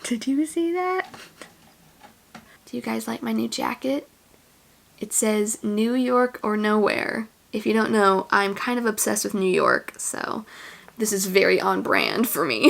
Did you see that? Do you guys like my new jacket? It says New York or nowhere. If you don't know, I'm kind of obsessed with New York, so this is very on brand for me.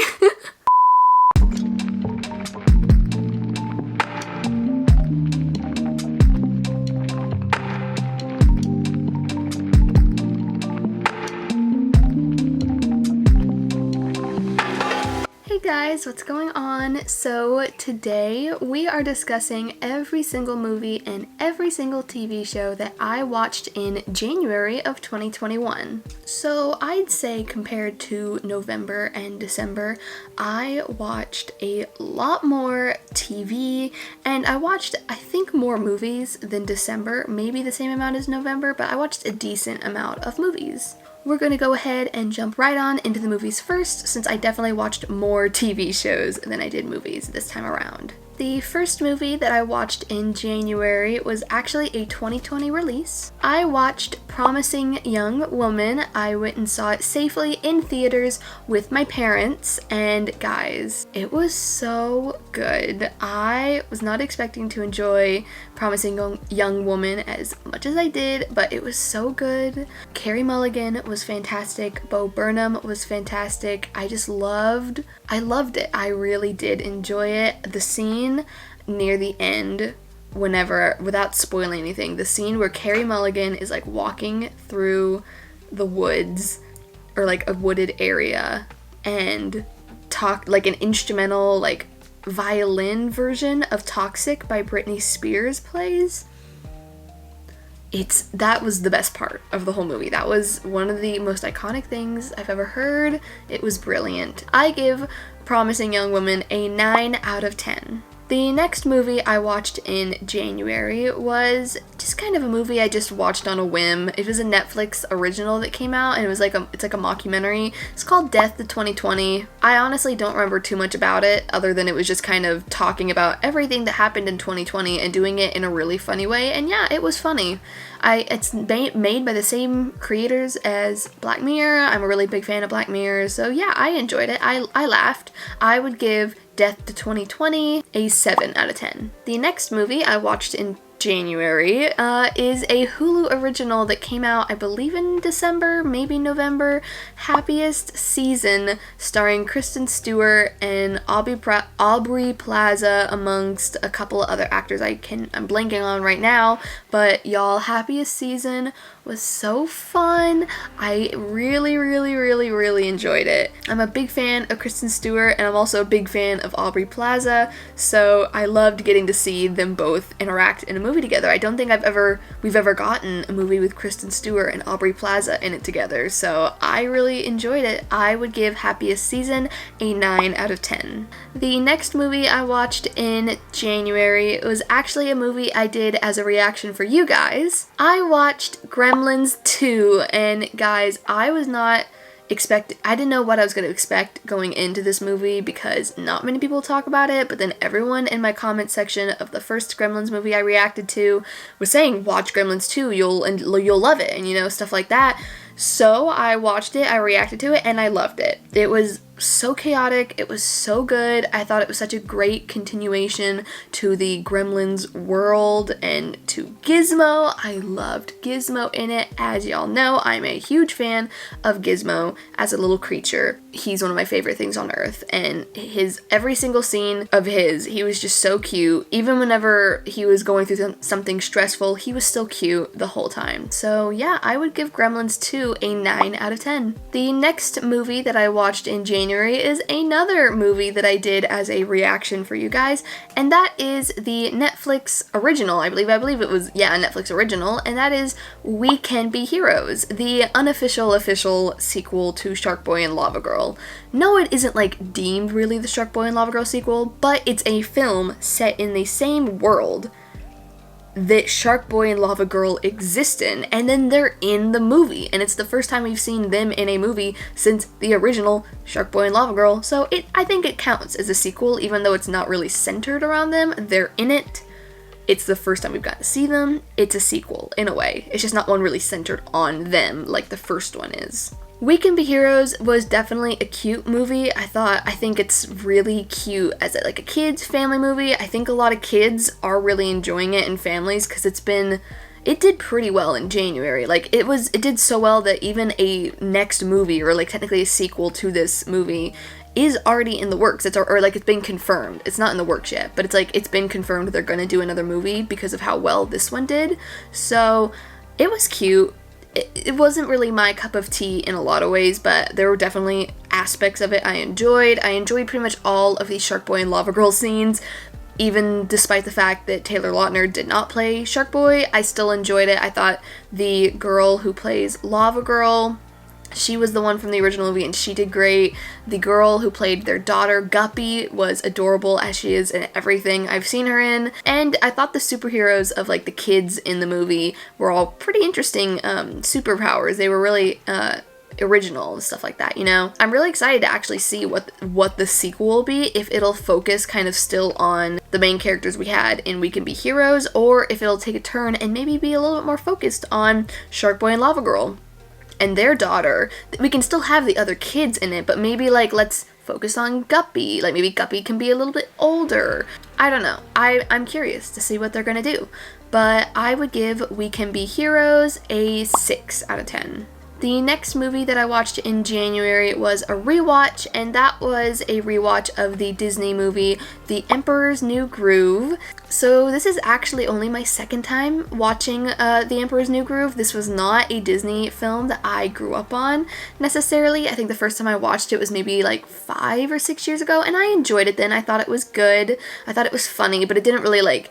Hey guys, what's going on? So today we are discussing every single movie and every single TV show that I watched in January of 2021. So I'd say compared to November and December, I watched a lot more TV and I watched, I think, more movies than December, maybe the same amount as November, but I watched a decent amount of movies. We're going to go ahead and jump right on into the movies first, since I definitely watched more TV shows than I did movies this time around. The first movie that I watched in January was actually a 2020 release. I watched Promising Young Woman. I went and saw it safely in theaters with my parents, and guys, it was so good. I was not expecting to enjoy Promising Young Woman as much as I did, but it was so good. Carey Mulligan was fantastic. Bo Burnham was fantastic. I loved it. I really did enjoy it. The scene near the end, without spoiling anything, the scene where Carey Mulligan is like walking through the woods or like a wooded area and like an instrumental like violin version of Toxic by Britney Spears plays. That was the best part of the whole movie. That was one of the most iconic things I've ever heard. It was brilliant. I give Promising Young Woman a 9 out of 10. The next movie I watched in January was just kind of a movie I just watched on a whim. It was a Netflix original that came out, and it's like a mockumentary. It's called Death to 2020. I honestly don't remember too much about it, other than it was just kind of talking about everything that happened in 2020 and doing it in a really funny way, and yeah, it was funny. It's made by the same creators as Black Mirror. I'm a really big fan of Black Mirror, so yeah, I enjoyed it. I laughed. I would give Death to 2020 a 7 out of 10. The next movie I watched in January is a Hulu original that came out, I believe, in December, maybe November. Happiest Season, starring Kristen Stewart and Aubrey Plaza, amongst a couple of other actors I'm blanking on right now. But y'all, Happiest Season was so fun. I really enjoyed it. I'm a big fan of Kristen Stewart, and I'm also a big fan of Aubrey Plaza, so I loved getting to see them both interact in a movie together. I don't think we've ever gotten a movie with Kristen Stewart and Aubrey Plaza in it together, so I really enjoyed it. I would give Happiest Season a 9 out of 10. The next movie I watched in January was actually a movie I did as a reaction for you guys. I watched Gremlins 2, and guys, I didn't know what I was going to expect going into this movie because not many people talk about it, but then everyone in my comment section of the first Gremlins movie I reacted to was saying, watch Gremlins 2, you'll love it, and stuff like that. So I watched it, I reacted to it, and I loved it. It was so chaotic, it was so good. I thought it was such a great continuation to the Gremlins world and to Gizmo. I loved Gizmo in it. As y'all know, I'm a huge fan of Gizmo as a little creature. He's one of my favorite things on earth, and every single scene of he was just so cute. Even whenever he was going through something stressful, he was still cute the whole time. So yeah, I would give Gremlins 2 a 9 out of 10. The next movie that I watched in January is another movie that I did as a reaction for you guys, and that is the Netflix original. I believe it was, a Netflix original, and that is We Can Be Heroes, the official sequel to Shark Boy and Lava Girl. No, it isn't like deemed really the Shark Boy and Lava Girl sequel, but it's a film set in the same world that Shark Boy and Lava Girl exist in, and then they're in the movie, and it's the first time we've seen them in a movie since the original Shark Boy and Lava Girl, so I think it counts as a sequel, even though it's not really centered around them. They're in it, It's the first time we've gotten to see them. It's a sequel, in a way. It's just not one really centered on them like the first one is. We Can Be Heroes was definitely a cute movie. I think it's really cute as a kid's family movie. I think a lot of kids are really enjoying it in families because it did pretty well in January. It did so well that even a next movie, or technically a sequel to this movie, is already in the works. It's been confirmed. It's not in the works yet, but it's been confirmed they're gonna do another movie because of how well this one did. So it was cute. It wasn't really my cup of tea in a lot of ways, but there were definitely aspects of it I enjoyed. I enjoyed pretty much all of the Shark Boy and Lava Girl scenes. Even despite the fact that Taylor Lautner did not play Shark Boy, I still enjoyed it. I thought the girl who plays Lava Girl, she was the one from the original movie and she did great. The girl who played their daughter, Guppy, was adorable as she is in everything I've seen her in. And I thought the superheroes of the kids in the movie were all pretty interesting superpowers. They were really original and stuff like that, I'm really excited to actually see what the sequel will be, if it'll focus kind of still on the main characters we had in We Can Be Heroes, or if it'll take a turn and maybe be a little bit more focused on Shark Boy and Lava Girl and their daughter. We can still have the other kids in it, but maybe let's focus on Guppy. Maybe Guppy can be a little bit older. I don't know. I'm curious to see what they're gonna do. But I would give We Can Be Heroes a 6 out of 10. The next movie that I watched in January was a rewatch, and that was a rewatch of the Disney movie The Emperor's New Groove. So this is actually only my second time watching The Emperor's New Groove. This was not a Disney film that I grew up on necessarily. I think the first time I watched it was maybe 5 or 6 years ago, and I enjoyed it then. I thought it was good. I thought it was funny, but it didn't really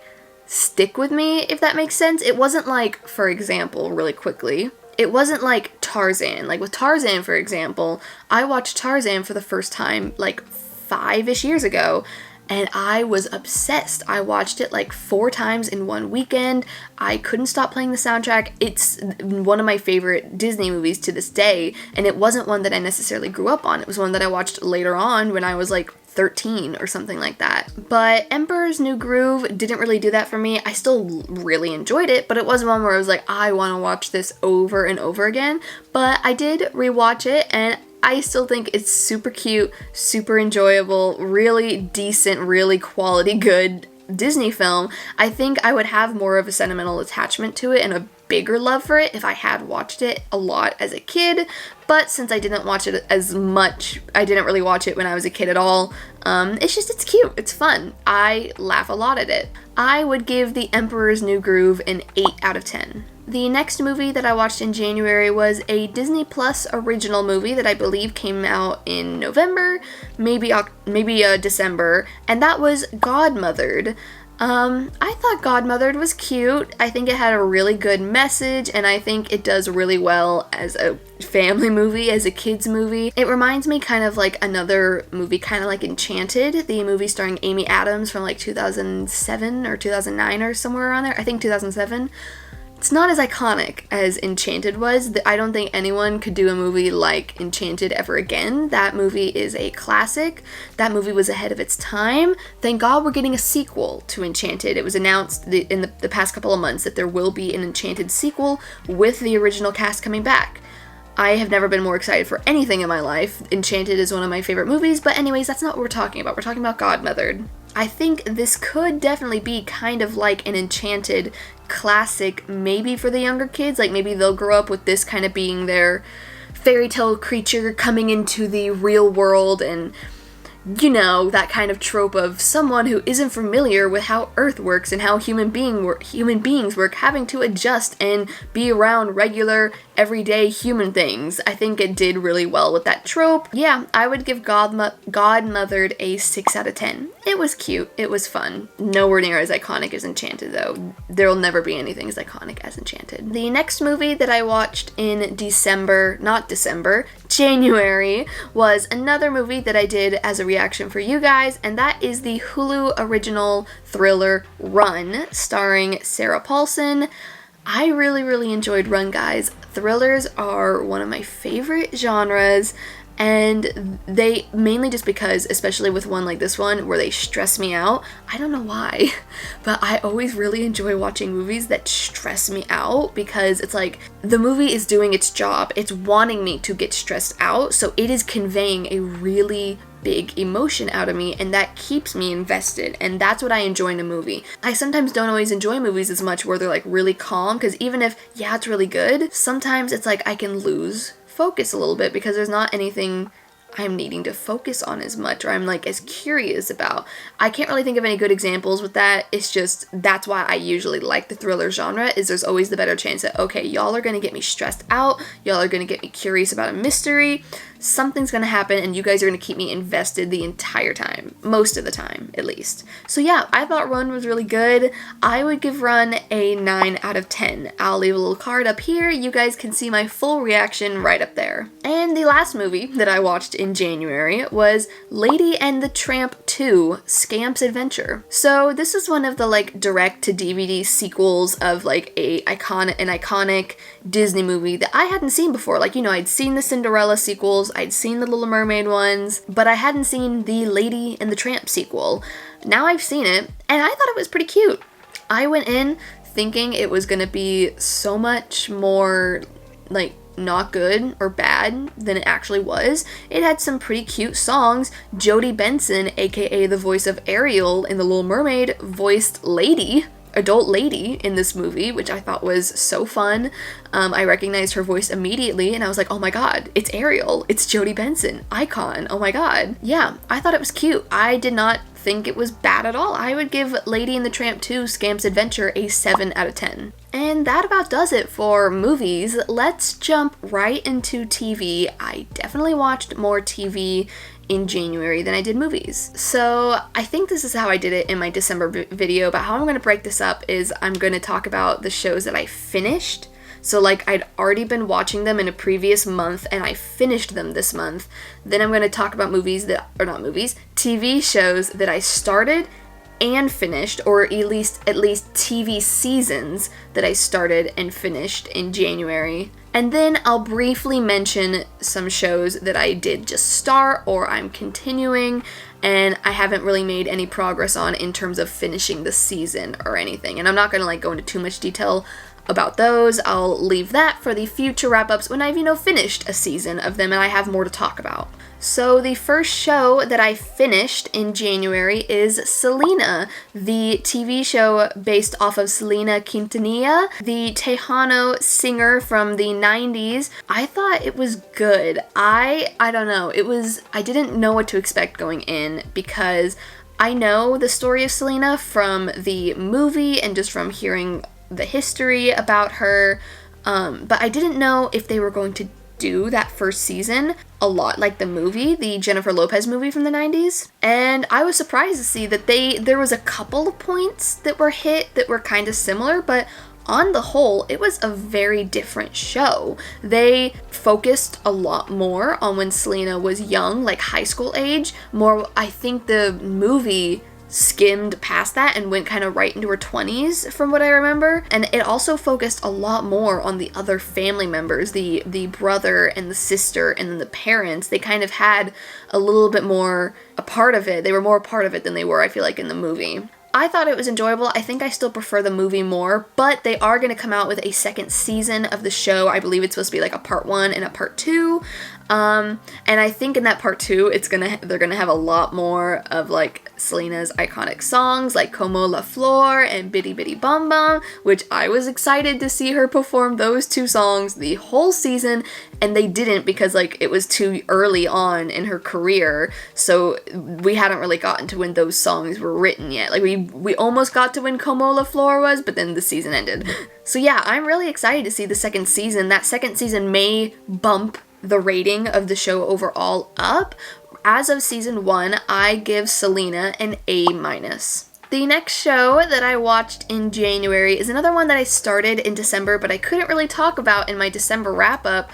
stick with me, if that makes sense. It wasn't for example, really quickly, it wasn't like Tarzan. With Tarzan, for example, I watched Tarzan for the first time 5-ish years ago, and I was obsessed. I watched it 4 times in one weekend. I couldn't stop playing the soundtrack. It's one of my favorite Disney movies to this day, and it wasn't one that I necessarily grew up on. It was one that I watched later on when I was 13 or something like that. But Emperor's New Groove didn't really do that for me. I still really enjoyed it, but it wasn't one where I was I want to watch this over and over again. But I did rewatch it, and I still think it's super cute, super enjoyable, really decent, really quality good Disney film. I think I would have more of a sentimental attachment to it and a bigger love for it if I had watched it a lot as a kid, but since I didn't watch it as much, I didn't really watch it when I was a kid at all. It's cute, it's fun. I laugh a lot at it. I would give The Emperor's New Groove an 8 out of 10. The next movie that I watched in January was a Disney Plus original movie that I believe came out in November, maybe December, and that was Godmothered. I thought Godmothered was cute. I think it had a really good message, and I think it does really well as a family movie, as a kid's movie. It reminds me kind of another movie, kind of like Enchanted, the movie starring Amy Adams from 2007 or 2009 or somewhere around there. I think 2007. It's not as iconic as Enchanted was. I don't think anyone could do a movie like Enchanted ever again. That movie is a classic. That movie was ahead of its time. Thank God we're getting a sequel to Enchanted. It was announced in the past couple of months that there will be an Enchanted sequel with the original cast coming back. I have never been more excited for anything in my life. Enchanted is one of my favorite movies, but anyways, that's not what we're talking about. We're talking about Godmothered. I think this could definitely be kind of like an Enchanted classic, maybe for the younger kids. Maybe they'll grow up with this kind of being their fairy tale creature coming into the real world, and that kind of trope of someone who isn't familiar with how Earth works and how human beings work, having to adjust and be around regular, everyday human things. I think it did really well with that trope. Yeah, I would give Godmothered a 6 out of 10. It was cute. It was fun. Nowhere near as iconic as Enchanted, though. There'll never be anything as iconic as Enchanted. The next movie that I watched in January, was another movie that I did as a reaction for you guys, and that is the Hulu original thriller Run, starring Sarah Paulson. I really, really enjoyed Run, guys. Thrillers are one of my favorite genres, and they mainly just because, especially with one like this one where they stress me out, I don't know why, but I always really enjoy watching movies that stress me out because it's like the movie is doing its job. It's wanting me to get stressed out, so it is conveying a really big emotion out of me, and that keeps me invested, and that's what I enjoy in a movie. I sometimes don't always enjoy movies as much where they're like really calm, because even if, yeah, it's really good, sometimes it's like I can lose focus a little bit because there's not anything I'm needing to focus on as much, or I'm like as curious about. I can't really think of any good examples with that. It's just, that's why I usually like the thriller genre, is there's always the better chance that, okay, y'all are gonna get me stressed out, y'all are gonna get me curious about a mystery, something's gonna happen, and you guys are gonna keep me invested the entire time. Most of the time, at least. So yeah, I thought Run was really good. I would give Run a 9 out of 10. I'll leave a little card up here. You guys can see my full reaction right up there. And the last movie that I watched in January was Lady and the Tramp 2, Scamp's Adventure. So this is one of the like direct to DVD sequels of like an iconic Disney movie that I hadn't seen before. Like, you know, I'd seen the Cinderella sequels, I'd seen the Little Mermaid ones, but I hadn't seen the Lady and the Tramp sequel. Now I've seen it, and I thought it was pretty cute. I went in thinking it was gonna be so much more like not good or bad than it actually was. It had some pretty cute songs. Jodie Benson, aka the voice of Ariel in The Little Mermaid, voiced adult lady in this movie, which I thought was so fun. I recognized her voice immediately, and I was like, oh my god, it's Ariel, it's Jodie Benson, icon, oh my god. Yeah, I thought it was cute. I did not think it was bad at all. I would give Lady and the Tramp 2, Scamp's Adventure a 7 out of 10. And that about does it for movies. Let's jump right into TV. I definitely watched more TV in January than I did movies. So I think this is how I did it in my December video, but how I'm going to break this up is I'm going to talk about the shows that I finished. So like I'd already been watching them in a previous month and I finished them this month. Then I'm going to talk about TV shows that I started and finished, or at least TV seasons that I started and finished in January. And then I'll briefly mention some shows that I did just start or I'm continuing and I haven't really made any progress on in terms of finishing the season or anything. And I'm not going to like go into too much detail about those. I'll leave that for the future wrap-ups when I've, finished a season of them and I have more to talk about. So the first show that I finished in January is Selena, the TV show based off of Selena Quintanilla, the Tejano singer from the 90s. I thought it was good. I don't know. I didn't know what to expect going in because I know the story of Selena from the movie and just from hearing the history about her, but I didn't know if they were going to do that first season a lot like the movie, the Jennifer Lopez movie from the 90s. And I was surprised to see that there was a couple of points that were hit that were kind of similar, but on the whole, it was a very different show. They focused a lot more on when Selena was young, like high school age. More, I think the movie skimmed past that and went kind of right into her 20s from what I remember. And it also focused a lot more on the other family members, the brother and the sister and then the parents. They kind of had a little bit more a part of it. They were more a part of it than they were, I feel like, in the movie. I thought it was enjoyable. I think I still prefer the movie more, but they are going to come out with a second season of the show. I believe it's supposed to be like a part 1 and a part 2. And I think in that part 2, they're gonna have a lot more of like Selena's iconic songs like Como La Flor and Bitty Bitty Bum Bum, which I was excited to see her perform those two songs the whole season, and they didn't because like it was too early on in her career, so we hadn't really gotten to when those songs were written yet. Like we almost got to when Como La Flor was, but then the season ended. So yeah, I'm really excited to see the second season. That second season may bump the rating of the show overall up. As of season 1, I give Selena an A-. The next show that I watched in January is another one that I started in December, but I couldn't really talk about in my December wrap-up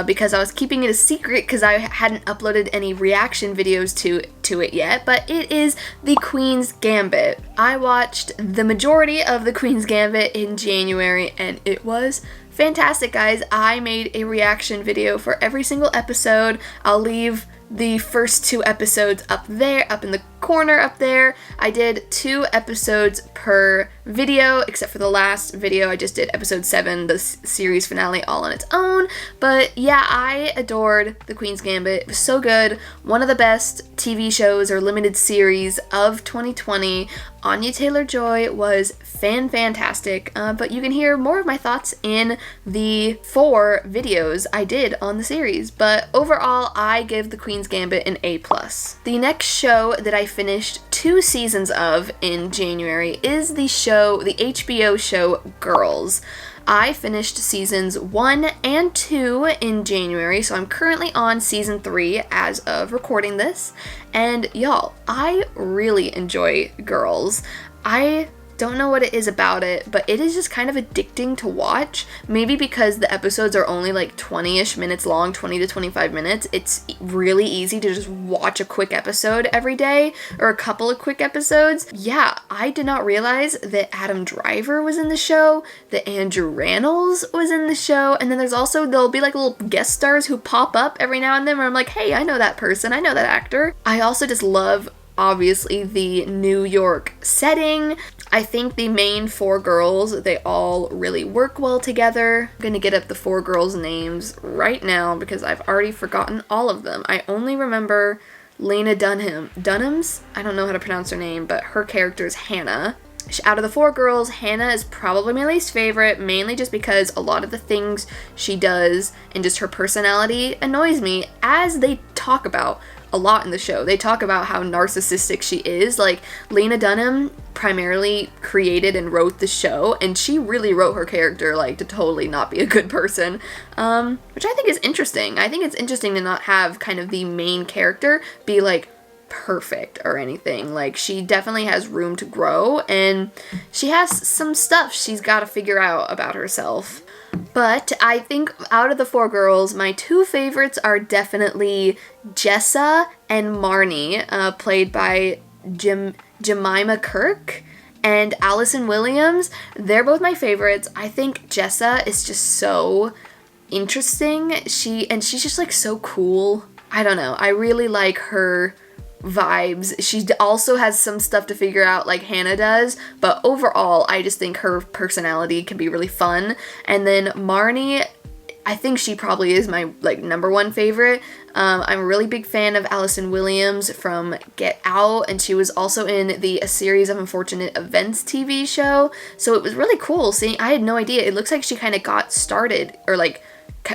because I was keeping it a secret because I hadn't uploaded any reaction videos to it yet, but it is The Queen's Gambit. I watched the majority of The Queen's Gambit in January, and it was fantastic, guys. I made a reaction video for every single episode. I'll leave the first 2 episodes up there, up in the corner up there. I did 2 episodes per video, except for the last video. I just did episode 7, the series finale, all on its own. But yeah, I adored The Queen's Gambit. It was so good. One of the best TV shows or limited series of 2020. Anya Taylor-Joy was fantastic, but you can hear more of my thoughts in the 4 videos I did on the series. But overall, I give The Queen's Gambit an A+. The next show that I finished 2 seasons of in January is the HBO show Girls. I finished seasons 1 and 2 in January, so I'm currently on season 3 as of recording this. And y'all, I really enjoy Girls. I don't know what it is about it, but it is just kind of addicting to watch. Maybe because the episodes are only like 20-ish minutes long, 20 to 25 minutes. It's really easy to just watch a quick episode every day, or a couple of quick episodes. Yeah, I did not realize that Adam Driver was in the show, that Andrew Rannells was in the show, and then there'll be like little guest stars who pop up every now and then where I'm like, hey, I know that person, I know that actor. I also just love, obviously, the New York setting. I think the main 4 girls, they all really work well together. I'm gonna get up the 4 girls' names right now because I've already forgotten all of them. I only remember Lena Dunham's? I don't know how to pronounce her name, but her character is Hannah. Out of the 4 girls, Hannah is probably my least favorite, mainly just because a lot of the things she does and just her personality annoys me, as they talk about a lot in the show. They talk about how narcissistic she is. Like, Lena Dunham primarily created and wrote the show, and she really wrote her character like to totally not be a good person, which I think is interesting. I think it's interesting to not have kind of the main character be like perfect or anything. Like, she definitely has room to grow, and she has some stuff she's got to figure out about herself. But I think out of the 4 girls, my 2 favorites are definitely Jessa and Marnie, played by Jemima Kirk and Allison Williams. They're both my favorites. I think Jessa is just so interesting. She's just like so cool. I don't know. I really like her vibes. She also has some stuff to figure out like Hannah does, but overall I just think her personality can be really fun. And then Marnie, I think she probably is my like number 1 favorite. I'm a really big fan of Allison Williams from Get Out, and she was also in the A Series of Unfortunate Events TV show, so it was really cool seeing. I had no idea. It looks like she kind of got started or like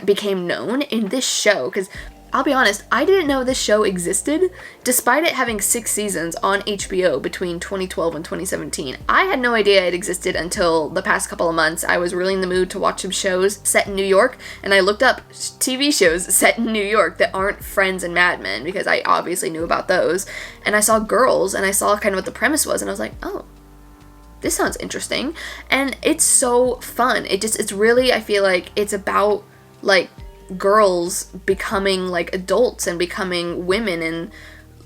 became known in this show, because I'll be honest, I didn't know this show existed, despite it having 6 seasons on HBO between 2012 and 2017. I had no idea it existed until the past couple of months. I was really in the mood to watch some shows set in New York, and I looked up TV shows set in New York that aren't Friends and Mad Men, because I obviously knew about those, and I saw Girls, and I saw kind of what the premise was, and I was like, oh, this sounds interesting, and it's so fun. It's really, I feel like it's about, like, girls becoming like adults and becoming women and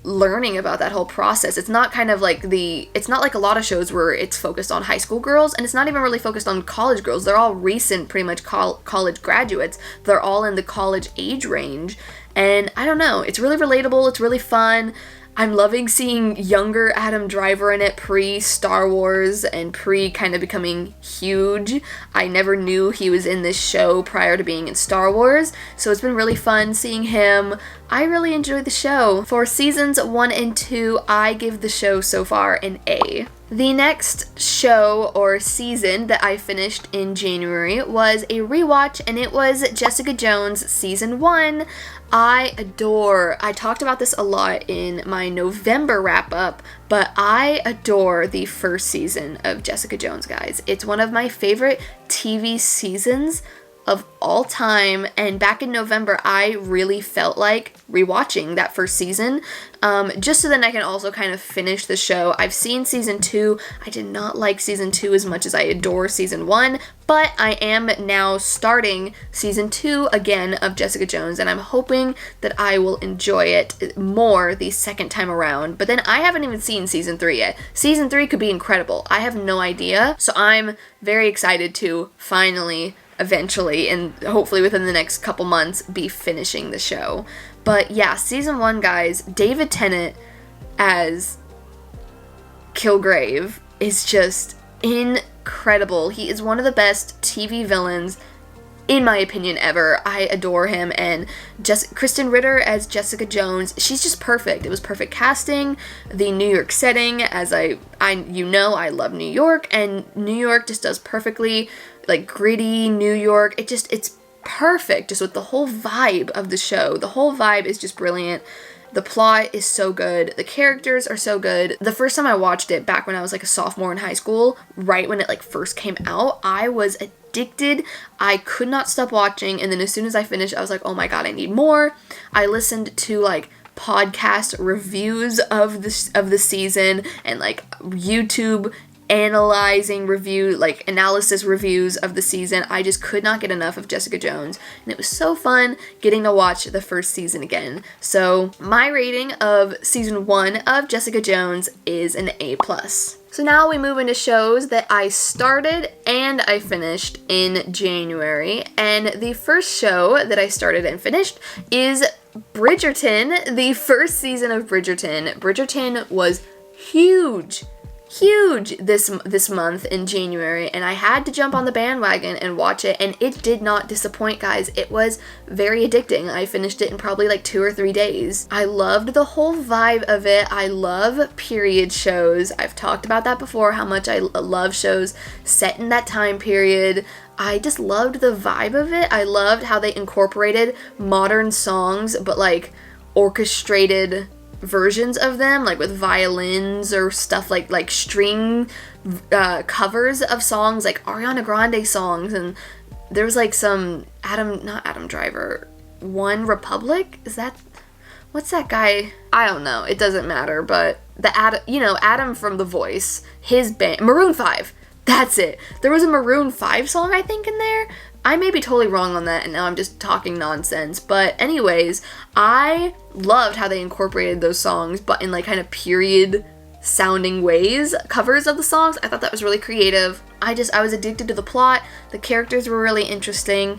learning about that whole process. It's not kind of like it's not like a lot of shows where it's focused on high school girls, and it's not even really focused on college girls. They're all recent, pretty much college graduates. They're all in the college age range, and I don't know, it's really relatable, it's really fun. I'm loving seeing younger Adam Driver in it, pre-Star Wars and pre kind of becoming huge. I never knew he was in this show prior to being in Star Wars, so it's been really fun seeing him. I really enjoyed the show. For seasons 1 and 2, I give the show so far an A. The next show or season that I finished in January was a rewatch, and it was Jessica Jones season 1. I talked about this a lot in my November wrap up, but I adore the first season of Jessica Jones, guys. It's one of my favorite TV seasons of all time, and back in November, I really felt like rewatching that first season, just so then I can also kind of finish the show. I've seen season 2. I did not like season 2 as much as I adore season 1, but I am now starting season 2 again of Jessica Jones, and I'm hoping that I will enjoy it more the second time around. But then I haven't even seen season 3 yet. Season 3 could be incredible. I have no idea, so I'm very excited to finally, eventually, and hopefully within the next couple months, be finishing the show. But yeah, season 1, guys, David Tennant as Kilgrave is just incredible. He is one of the best TV villains, in my opinion, ever. I adore him. And Kristen Ritter as Jessica Jones, she's just perfect. It was perfect casting. The New York setting, as I love New York, and New York just does perfectly, like gritty New York. It's perfect, just with the whole vibe of the show. The whole vibe is just brilliant. The plot is so good. The characters are so good. The first time I watched it, back when I was like a sophomore in high school, right when it like first came out, I was addicted. I could not stop watching, and then as soon as I finished, I was like, oh my god, I need more. I listened to like podcast reviews of the season, and like YouTube analysis reviews of the season. I just could not get enough of Jessica Jones, and it was so fun getting to watch the first season again. So my rating of season 1 of Jessica Jones is an A+. So now we move into shows that I started and I finished in January, and the first show that I started and finished is Bridgerton, the first season of Bridgerton. Bridgerton was huge this month in January, and I had to jump on the bandwagon and watch it, and it did not disappoint, guys. It was very addicting. I finished it in probably like 2 or 3 days. I loved the whole vibe of it. I love period shows. I've talked about that before, how much I love shows set in that time period. I just loved the vibe of it. I loved how they incorporated modern songs, but like orchestrated versions of them, like with violins or stuff, like string covers of songs, like Ariana Grande songs, and there was like some not Adam Driver, One Republic, what's that guy? I don't know, it doesn't matter, but Adam from The Voice, his band, Maroon 5, that's it. There was a Maroon 5 song, I think, in there. I may be totally wrong on that, and now I'm just talking nonsense. But anyways, I loved how they incorporated those songs, but in like kind of period sounding ways, covers of the songs. I thought that was really creative. I was addicted to the plot. The characters were really interesting.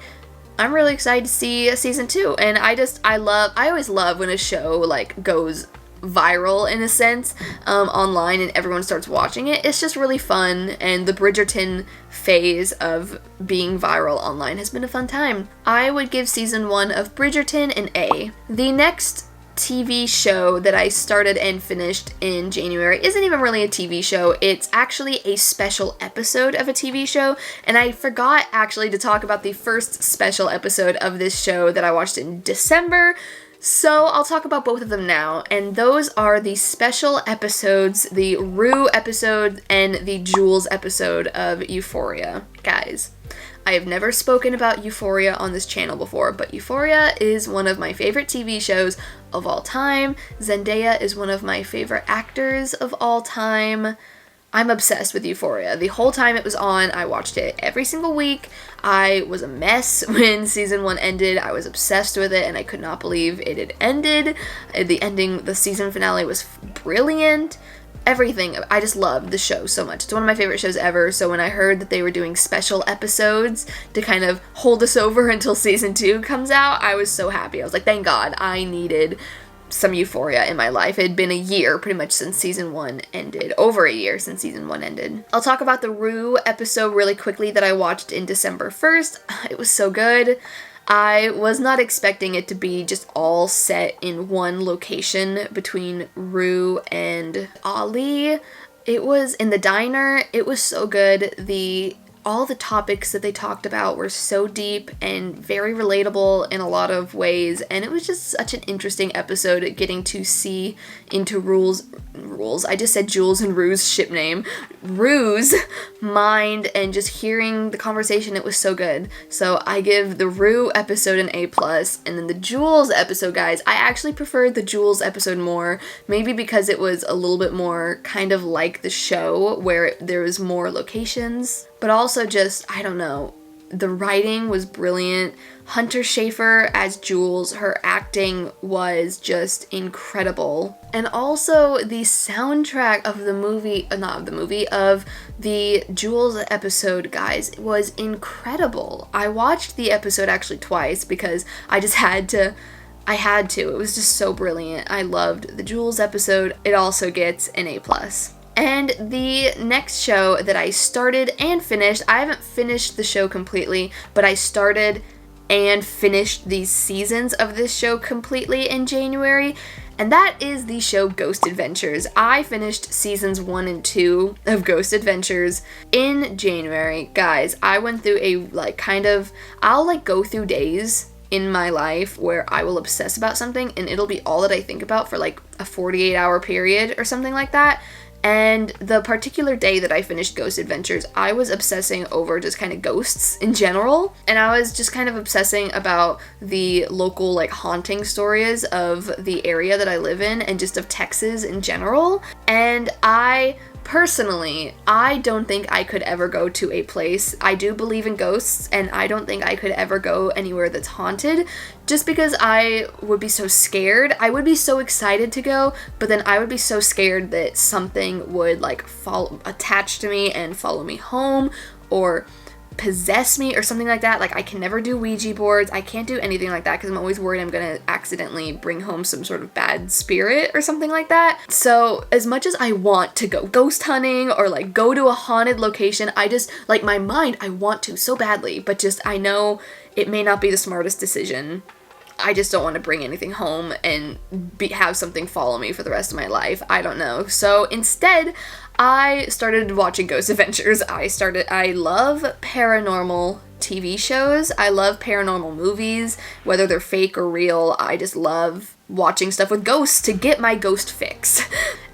I'm really excited to see season 2, and I always love when a show like goes viral in a sense online and everyone starts watching it. It's just really fun, and the Bridgerton phase of being viral online has been a fun time. I would give season 1 of Bridgerton an A. The next TV show that I started and finished in January isn't even really a TV show. It's actually a special episode of a TV show, and I forgot actually to talk about the first special episode of this show that I watched in December. So I'll talk about both of them now, and those are the special episodes, the Rue episode and the Jules episode of Euphoria. Guys, I have never spoken about Euphoria on this channel before, but Euphoria is one of my favorite TV shows of all time. Zendaya is one of my favorite actors of all time. I'm obsessed with Euphoria. The whole time it was on, I watched it every single week. I was a mess when season 1 ended. I was obsessed with it, and I could not believe it had ended. The season finale was brilliant. Everything. I just loved the show so much. It's one of my favorite shows ever, so when I heard that they were doing special episodes to kind of hold us over until season 2 comes out, I was so happy. I was like, thank God, I needed some Euphoria in my life. It had been a year pretty much since season 1 ended. Over a year since season 1 ended. I'll talk about the Rue episode really quickly that I watched in December 1st. It was so good. I was not expecting it to be just all set in one location between Rue and Ollie. It was in the diner. It was so good. The all the topics that they talked about were so deep and very relatable in a lot of ways, and it was just such an interesting episode getting to see into Rules, I just said Jules and Rue's ship name, Rue's mind, and just hearing the conversation. It was so good. So I give the Rue episode an A+, and then the Jules episode, guys, I actually preferred the Jules episode more, maybe because it was a little bit more kind of like the show where there was more locations, but also just, I don't know, the writing was brilliant. Hunter Schafer as Jules, her acting was just incredible. And also the soundtrack of the Jules episode, guys, was incredible. I watched the episode actually twice because I just had to. It was just so brilliant. I loved the Jules episode. It also gets an A+. And the next show that I started and finished, I haven't finished the show completely, but I started and finished these seasons of this show completely in January, and that is the show Ghost Adventures. I finished seasons 1 and 2 of Ghost Adventures in January. Guys, I went through I'll go through days in my life where I will obsess about something and it'll be all that I think about for like a 48-hour period or something like that. And the particular day that I finished Ghost Adventures, I was obsessing over just kind of ghosts in general. And I was just kind of obsessing about the local like haunting stories of the area that I live in and just of Texas in general. And Personally, I don't think I could ever go to a place. I do believe in ghosts, and I don't think I could ever go anywhere that's haunted, just because I would be so scared. I would be so excited to go, but then I would be so scared that something would attach to me and follow me home, or possess me or something like that. Like, I can never do Ouija boards. I can't do anything like that because I'm always worried I'm gonna accidentally bring home some sort of bad spirit or something like that. So as much as I want to go ghost hunting or like go to a haunted location, I just, like, my mind, I want to so badly, but just I know it may not be the smartest decision. I just don't want to bring anything home and have something follow me for the rest of my life. I don't know. So instead, I started watching Ghost Adventures. I love paranormal TV shows. I love paranormal movies, whether they're fake or real. I just love watching stuff with ghosts to get my ghost fix.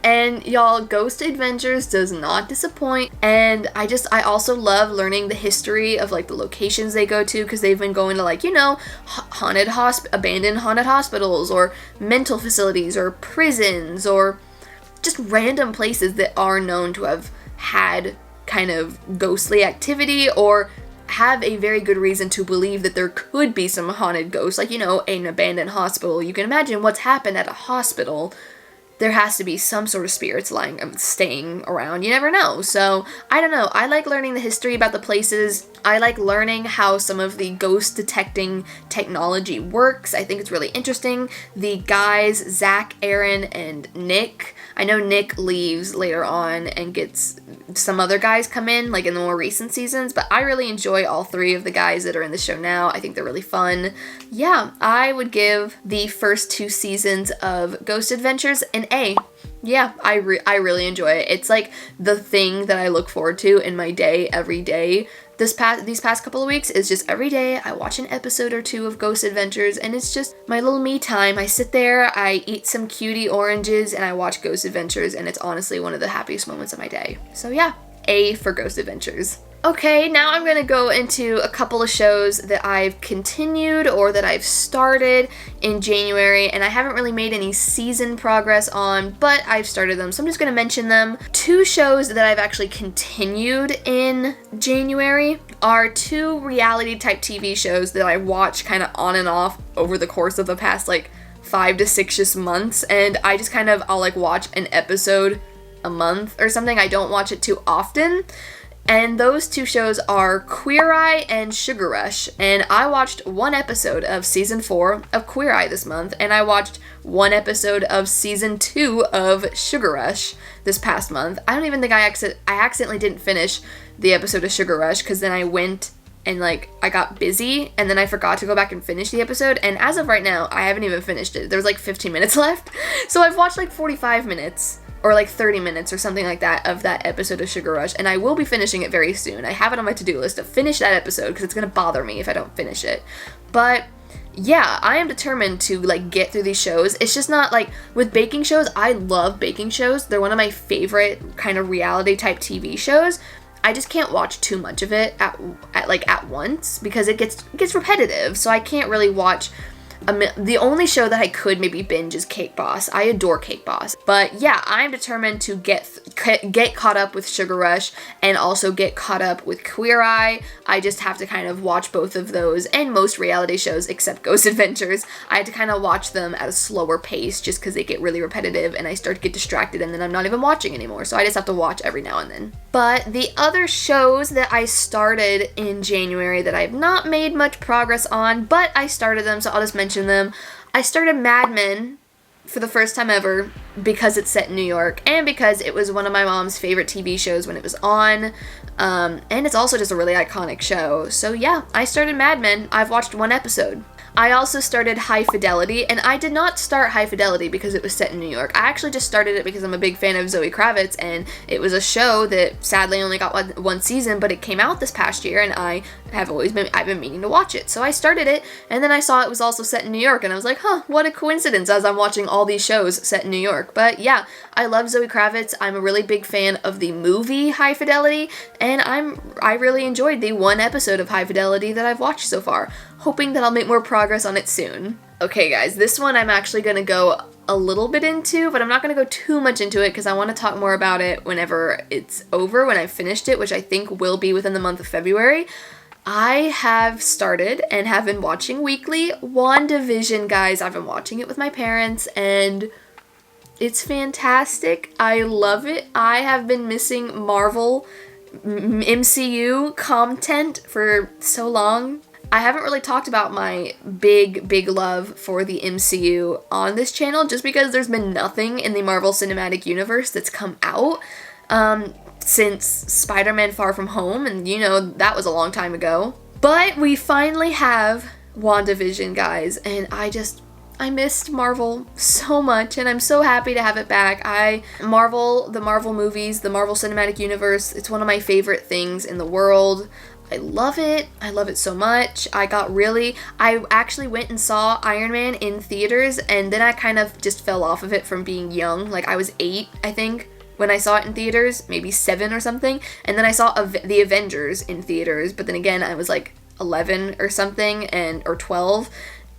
And y'all, Ghost Adventures does not disappoint. And I also love learning the history of like the locations they go to, because they've been going to like, abandoned haunted hospitals or mental facilities or prisons or just random places that are known to have had kind of ghostly activity or have a very good reason to believe that there could be some haunted ghosts, like, an abandoned hospital. You can imagine what's happened at a hospital. There has to be some sort of spirits staying around. You never know. So, I don't know. I like learning the history about the places. I like learning how some of the ghost detecting technology works. I think it's really interesting. The guys, Zach, Aaron, and Nick. I know Nick leaves later on and gets some other guys come in, like in the more recent seasons, but I really enjoy all three of the guys that are in the show now. I think they're really fun. Yeah, I would give the first 2 seasons of Ghost Adventures an A. Yeah, I really enjoy it. It's like the thing that I look forward to in my day every day. These past couple of weeks is just every day I watch an episode or 2 of Ghost Adventures, and it's just my little me time. I sit there, I eat some cutie oranges, and I watch Ghost Adventures, and it's honestly one of the happiest moments of my day. So yeah, A for Ghost Adventures. Okay, now I'm going to go into a couple of shows that I've continued or that I've started in January, and I haven't really made any season progress on, but I've started them, so I'm just going to mention them. 2 shows that I've actually continued in January are 2 reality type TV shows that I watch kind of on and off over the course of the past 5 to 6 months, and I just I'll watch an episode a month or something. I don't watch it too often. And those 2 shows are Queer Eye and Sugar Rush. And I watched 1 episode of season 4 of Queer Eye this month, and I watched 1 episode of season 2 of Sugar Rush this past month. I don't even think I accidentally didn't finish the episode of Sugar Rush, because then I went and I got busy, and then I forgot to go back and finish the episode, and as of right now, I haven't even finished it. There's 15 minutes left, so I've watched 45 minutes or like 30 minutes or something like that of that episode of Sugar Rush, and I will be finishing it very soon. I have it on my to-do list to finish that episode because it's going to bother me if I don't finish it. But yeah, I am determined to like get through these shows. It's just not like with baking shows. I love baking shows. They're one of my favorite kind of reality type TV shows. I just can't watch too much of it at once because it gets repetitive. So I can't really watch. The only show that I could maybe binge is Cake Boss. I adore Cake Boss. But yeah, I'm determined to get caught up with Sugar Rush and also get caught up with Queer Eye. I just have to kind of watch both of those and most reality shows except Ghost Adventures. I had to kind of watch them at a slower pace just because they get really repetitive and I start to get distracted and then I'm not even watching anymore. So I just have to watch every now and then. But the other shows that I started in January that I've not made much progress on, but I started them, so I'll just mention them. I started Mad Men for the first time ever because it's set in New York and because it was one of my mom's favorite TV shows when it was on. And it's also just a really iconic show. So yeah, I started Mad Men. I've watched one episode. I also started High Fidelity, and I did not start High Fidelity because it was set in New York. I actually just started it because I'm a big fan of Zoe Kravitz, and it was a show that sadly only got one season, but it came out this past year, and I've been meaning to watch it. So I started it, and then I saw it was also set in New York, and I was like, huh, what a coincidence as I'm watching all these shows set in New York. But yeah, I love Zoe Kravitz. I'm a really big fan of the movie High Fidelity, and I really enjoyed the one episode of High Fidelity that I've watched so far. Hoping that I'll make more progress on it soon. Okay guys, this one I'm actually going to go a little bit into, but I'm not going to go too much into it because I want to talk more about it whenever it's over, when I've finished it, which I think will be within the month of February. I have started and have been watching weekly WandaVision, guys. I've been watching it with my parents and it's fantastic. I love it. I have been missing Marvel MCU content for so long. I haven't really talked about my big love for the MCU on this channel just because there's been nothing in the Marvel Cinematic Universe that's come out since Spider-Man Far From Home, and you know, that was a long time ago. But we finally have WandaVision, guys, and I missed Marvel so much, and I'm so happy to have it back. The Marvel movies, the Marvel Cinematic Universe, it's one of my favorite things in the world. I love it. I love it so much. I actually went and saw Iron Man in theaters, and then I kind of just fell off of it from being young. Like, I was 8, I think, when I saw it in theaters, maybe 7 or something, and then I saw the Avengers in theaters, but then again, I was like 11 or something, or 12,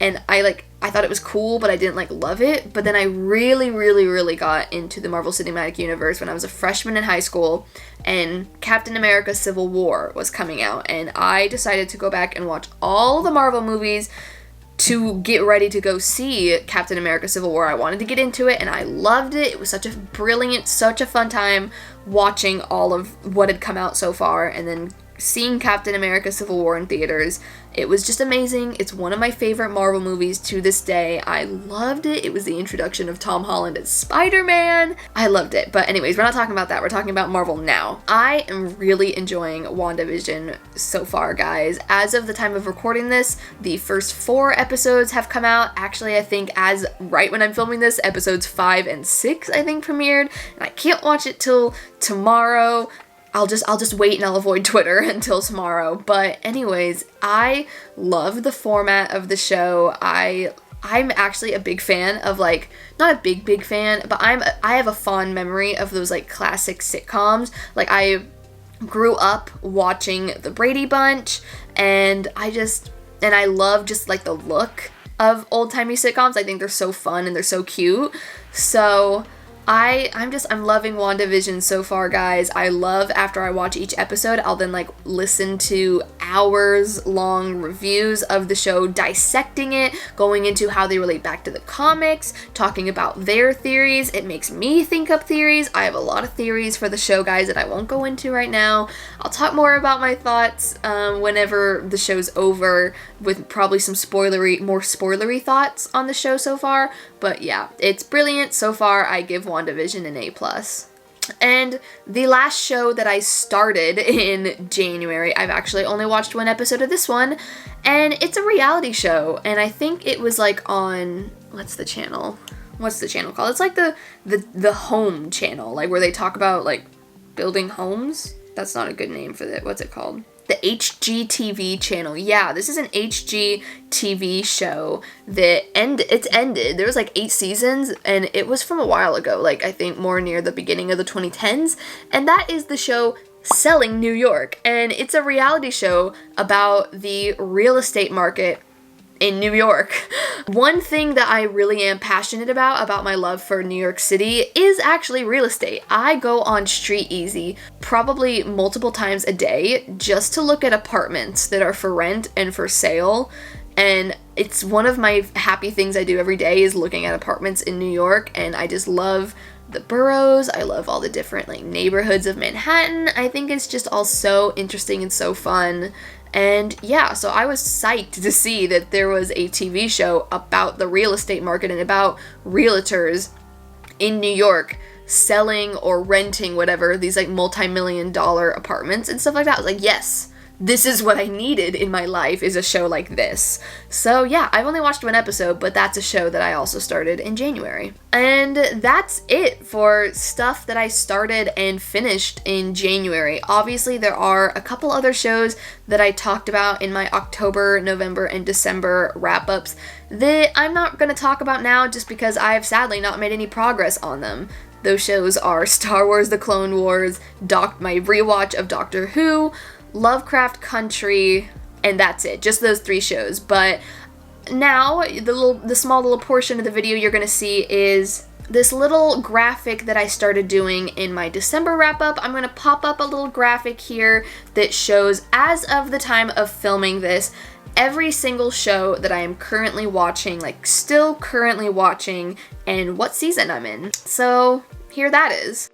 and I thought it was cool, but I didn't love it. But then I really got into the Marvel Cinematic Universe when I was a freshman in high school, and Captain America Civil War was coming out, and I decided to go back and watch all the Marvel movies to get ready to go see Captain America Civil War. I wanted to get into it, and I loved it. It was such a fun time watching all of what had come out so far, and then seeing Captain America Civil War in theaters. It was just amazing. It's one of my favorite Marvel movies to this day. I loved it. It was the introduction of Tom Holland as Spider-Man. I loved it. But anyways, we're not talking about that. We're talking about Marvel now. I am really enjoying WandaVision so far, guys. As of the time of recording this, the first 4 episodes have come out. Actually, I think as right when I'm filming this, episodes 5 and 6, I think, premiered. And I can't watch it till tomorrow. I'll just wait and I'll avoid Twitter until tomorrow. But anyways, I love the format of the show. I'm actually a big fan of not a big fan, but I have a fond memory of those classic sitcoms. I grew up watching The Brady Bunch, and I love just the look of old-timey sitcoms. I think they're so fun and they're so cute. So I'm loving WandaVision so far, guys. I love after I watch each episode, I'll then listen to hours-long reviews of the show, dissecting it, going into how they relate back to the comics, talking about their theories. It makes me think up theories. I have a lot of theories for the show, guys, that I won't go into right now. I'll talk more about my thoughts whenever the show's over, with probably some more spoilery thoughts on the show so far. But yeah, it's brilliant so far. I give WandaVision an A+. And the last show that I started in January, I've actually only watched one episode of this one, and it's a reality show, and I think it was on, what's the channel? what's the channel called? It's like the home channel, like where they talk about like building homes. That's not a good name for it. What's it called? The HGTV channel. Yeah, this is an HGTV show that it's ended. There was like 8 seasons and it was from a while ago, like I think more near the beginning of the 2010s. And that is the show Selling New York. And it's a reality show about the real estate market in New York. One thing that I really am passionate about my love for New York City is actually real estate. I go on Street Easy probably multiple times a day just to look at apartments that are for rent and for sale. And it's one of my happy things I do every day is looking at apartments in New York, and I just love the boroughs. I love all the different like neighborhoods of Manhattan. I think it's just all so interesting and so fun. And yeah, so I was psyched to see that there was a TV show about the real estate market and about realtors in New York selling or renting whatever, these like multi-million-dollar apartments and stuff like that. I was like, yes, this is what I needed in my life, is a show like this. So yeah, I've only watched one episode, but that's a show that I also started in January. And that's it for stuff that I started and finished in January. Obviously, there are a couple other shows that I talked about in my October, November, and December wrap-ups that I'm not going to talk about now just because I've sadly not made any progress on them. Those shows are Star Wars: The Clone Wars, my rewatch of Doctor Who, Lovecraft Country, and that's it. Just those 3 shows. But now, the small little portion of the video you're gonna see is this little graphic that I started doing in my December wrap-up. I'm gonna pop up a little graphic here that shows, as of the time of filming this, every single show that I am currently watching, like still currently watching, and what season I'm in. So here that is.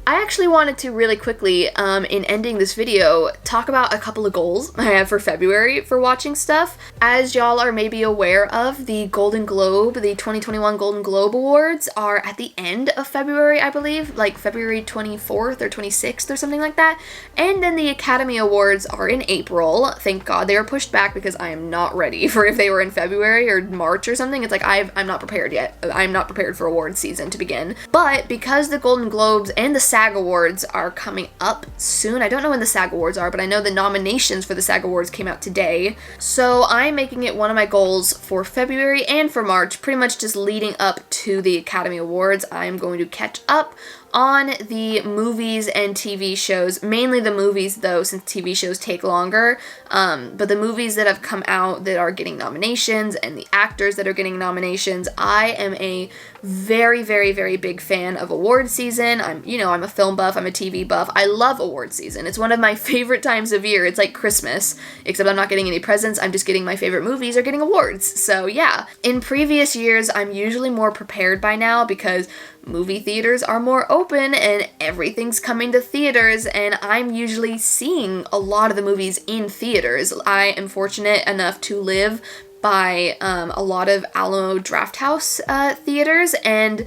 I actually wanted to really quickly, in ending this video, talk about a couple of goals I have for February for watching stuff. As y'all are maybe aware of, the Golden Globe, the 2021 Golden Globe Awards are at the end of February, I believe, like February 24th or 26th or something like that. And then the Academy Awards are in April. Thank God they were pushed back because I am not ready for if they were in February or March or something. It's like I'm not prepared yet. I'm not prepared for awards season to begin. But because the Golden Globes and the SAG Awards are coming up soon. I don't know when the SAG Awards are, but I know the nominations for the SAG Awards came out today. So I'm making it one of my goals for February and for March, pretty much just leading up to the Academy Awards. I'm going to catch up on the movies and TV shows, mainly the movies though, since TV shows take longer, but the movies that have come out that are getting nominations and the actors that are getting nominations. I am a very, very, very big fan of award season. I'm a film buff, I'm a TV buff. I love award season. It's one of my favorite times of year. It's like Christmas, except I'm not getting any presents, I'm just getting my favorite movies or getting awards. So yeah, in previous years, I'm usually more prepared by now because movie theaters are more open and everything's coming to theaters, and I'm usually seeing a lot of the movies in theaters. I am fortunate enough to live by a lot of Alamo Drafthouse theaters, and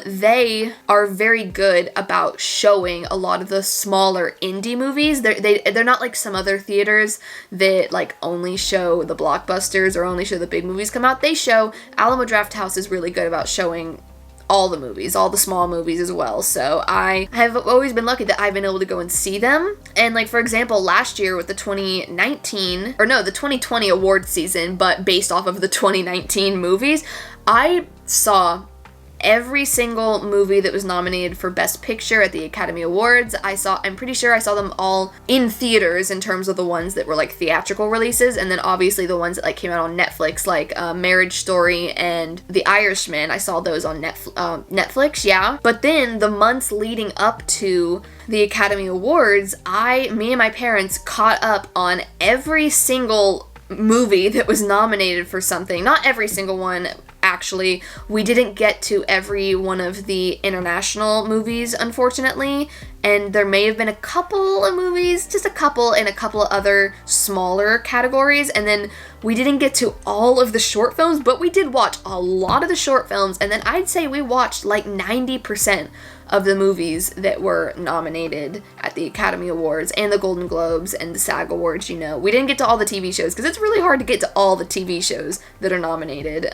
they are very good about showing a lot of the smaller indie movies. They're not like some other theaters that like only show the blockbusters or only show the big movies come out. Alamo Drafthouse is really good about showing all the movies, all the small movies as well. So I have always been lucky that I've been able to go and see them. And like, for example, last year with the 2020 award season, but based off of the 2019 movies, I saw every single movie that was nominated for Best Picture at the Academy Awards. I'm pretty sure I saw them all in theaters in terms of the ones that were like theatrical releases, and then obviously the ones that like came out on Netflix, like Marriage Story and The Irishman. I saw those on Netflix, yeah. But then the months leading up to the Academy Awards, me and my parents caught up on every single movie that was nominated for something. Not every single one, actually. We didn't get to every one of the international movies, unfortunately, and there may have been a couple of movies, just a couple, in a couple of other smaller categories, and then we didn't get to all of the short films, but we did watch a lot of the short films, and then I'd say we watched like 90% of the movies that were nominated at the Academy Awards and the Golden Globes and the SAG Awards, you know. We didn't get to all the TV shows because it's really hard to get to all the TV shows that are nominated.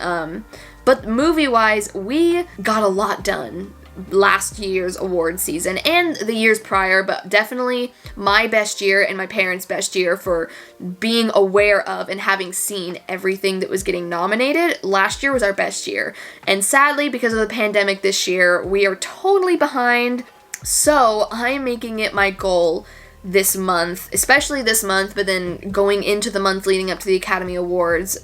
But movie-wise, we got a lot done last year's award season and the years prior, but definitely my best year and my parents' best year for being aware of and having seen everything that was getting nominated. Last year was our best year. And sadly, because of the pandemic this year, we are totally behind. So I'm making it my goal this month, especially this month, but then going into the month leading up to the Academy Awards,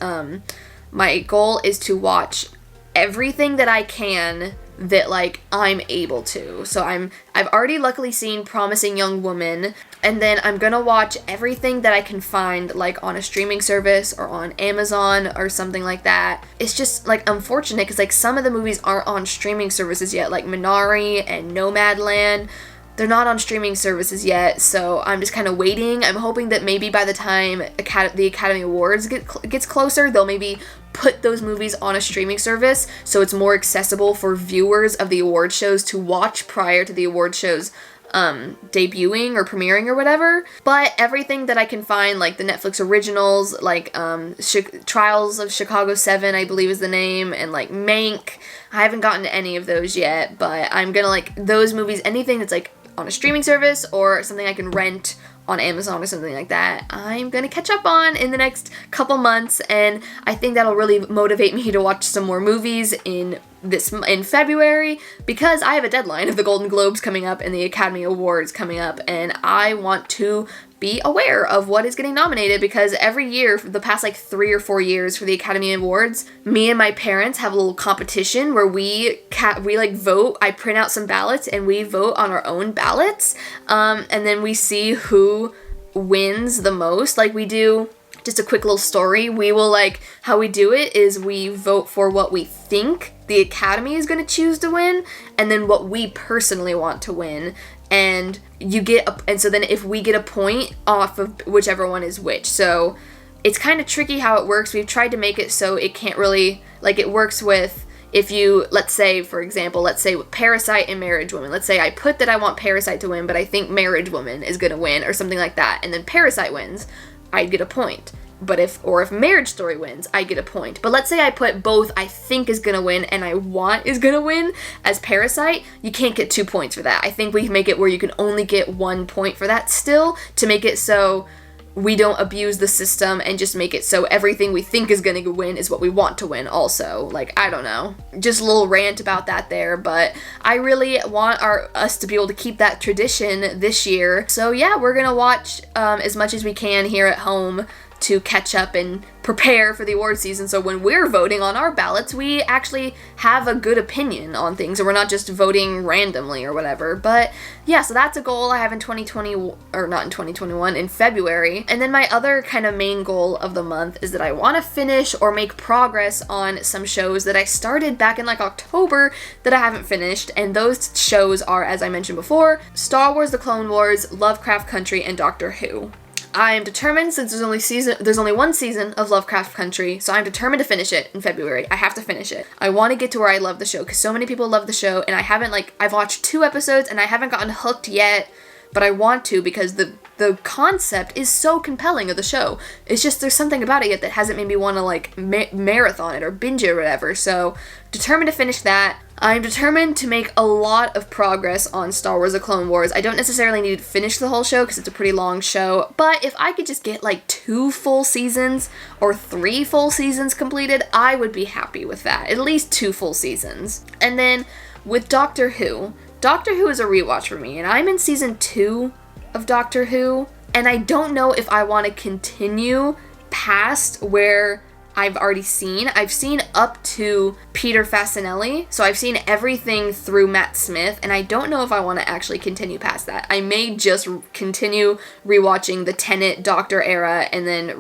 my goal is to watch everything that I can that like I'm able to. So I've already luckily seen Promising Young Woman, and then I'm gonna watch everything that I can find like on a streaming service or on Amazon or something like that. It's just like unfortunate because like some of the movies aren't on streaming services yet, like Minari and Nomadland. They're not on streaming services yet, so I'm just kind of waiting. I'm hoping that maybe by the time the Academy Awards gets closer, they'll maybe put those movies on a streaming service so it's more accessible for viewers of the award shows to watch prior to the award shows debuting or premiering or whatever. But everything that I can find, like the Netflix originals, like Trials of Chicago 7, I believe is the name, and like Mank, I haven't gotten to any of those yet, but I'm gonna like those movies, anything that's like on a streaming service or something I can rent on Amazon or something like that, I'm gonna catch up on in the next couple months, and I think that'll really motivate me to watch some more movies in February, because I have a deadline of the Golden Globes coming up and the Academy Awards coming up, and I want to be aware of what is getting nominated, because every year for the past like 3 or 4 years for the Academy Awards, me and my parents have a little competition where we like vote. I print out some ballots and we vote on our own ballots, and then we see who wins the most. Like we do, just a quick little story, we will like, how we do it is we vote for what we think the Academy is going to choose to win, and then what we personally want to win. And so then if we get a point off of whichever one is which. So it's kind of tricky how it works. We've tried to make it so it can't really, like it works with, if you, let's say, for example, let's say Parasite and Marriage Woman. Let's say I put that I want Parasite to win, but I think Marriage Woman is going to win or something like that. And then Parasite wins, I'd get a point. But if Marriage Story wins, I get a point. But let's say I put both I think is gonna win and I want is gonna win as Parasite, you can't get 2 points for that. I think we make it where you can only get 1 point for that still, to make it so we don't abuse the system and just make it so everything we think is gonna win is what we want to win also. Like, I don't know. Just a little rant about that there, but I really want us to be able to keep that tradition this year. So yeah, we're gonna watch as much as we can here at home to catch up and prepare for the award season, so when we're voting on our ballots, we actually have a good opinion on things, and we're not just voting randomly or whatever. But yeah, so that's a goal I have in 2020, or not in 2021, in February. And then my other kind of main goal of the month is that I want to finish or make progress on some shows that I started back in like October that I haven't finished, and those shows are, as I mentioned before, Star Wars: The Clone Wars, Lovecraft Country, and Doctor Who. I am determined, since there's only one season of Lovecraft Country, so I'm determined to finish it in February. I have to finish it. I want to get to where I love the show, because so many people love the show, and I haven't, like, I've watched 2 episodes, and I haven't gotten hooked yet, but I want to, because the concept is so compelling of the show. It's just, there's something about it yet that hasn't made me want to, like, marathon it or binge it or whatever, so determined to finish that. I'm determined to make a lot of progress on Star Wars: The Clone Wars. I don't necessarily need to finish the whole show because it's a pretty long show, but if I could just get like 2 full seasons or 3 full seasons completed, I would be happy with that. At least 2 full seasons. And then with Doctor Who is a rewatch for me, and I'm in season 2 of Doctor Who, and I don't know if I want to continue past where I've seen up to Peter Fasinelli, so I've seen everything through Matt Smith, and I don't know if I want to actually continue past that. I may just continue rewatching the Tennant Doctor era, and then I'll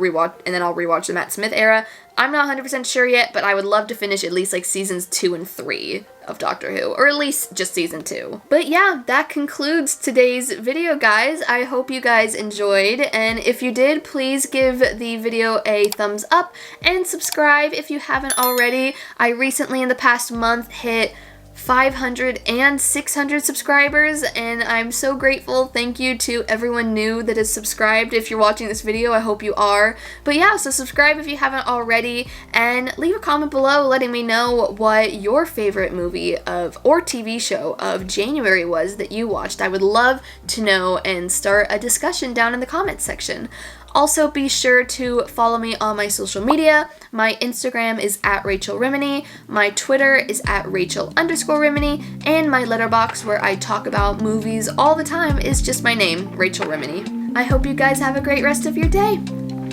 rewatch the Matt Smith era. I'm not 100% sure yet, but I would love to finish at least like seasons 2 and 3 of Doctor Who, or at least just season 2. But yeah, that concludes today's video, guys. I hope you guys enjoyed, and if you did, please give the video a thumbs up and subscribe if you haven't already. I recently, in the past month, hit 500 and 600 subscribers, and I'm so grateful. Thank you to everyone new that is subscribed. If you're watching this video, I hope you are. But yeah, so subscribe if you haven't already, and leave a comment below letting me know what your favorite movie of or TV show of January was that you watched. I would love to know and start a discussion down in the comments section. Also, be sure to follow me on my social media. My Instagram is @RachelRimini, my Twitter is @Rachel_Rimini, and my letterboxd, where I talk about movies all the time, is just my name, Rachel Rimini. I hope you guys have a great rest of your day.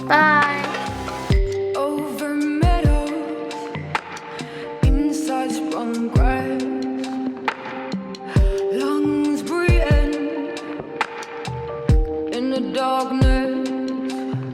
Bye! Over meadows, inside sprung grass.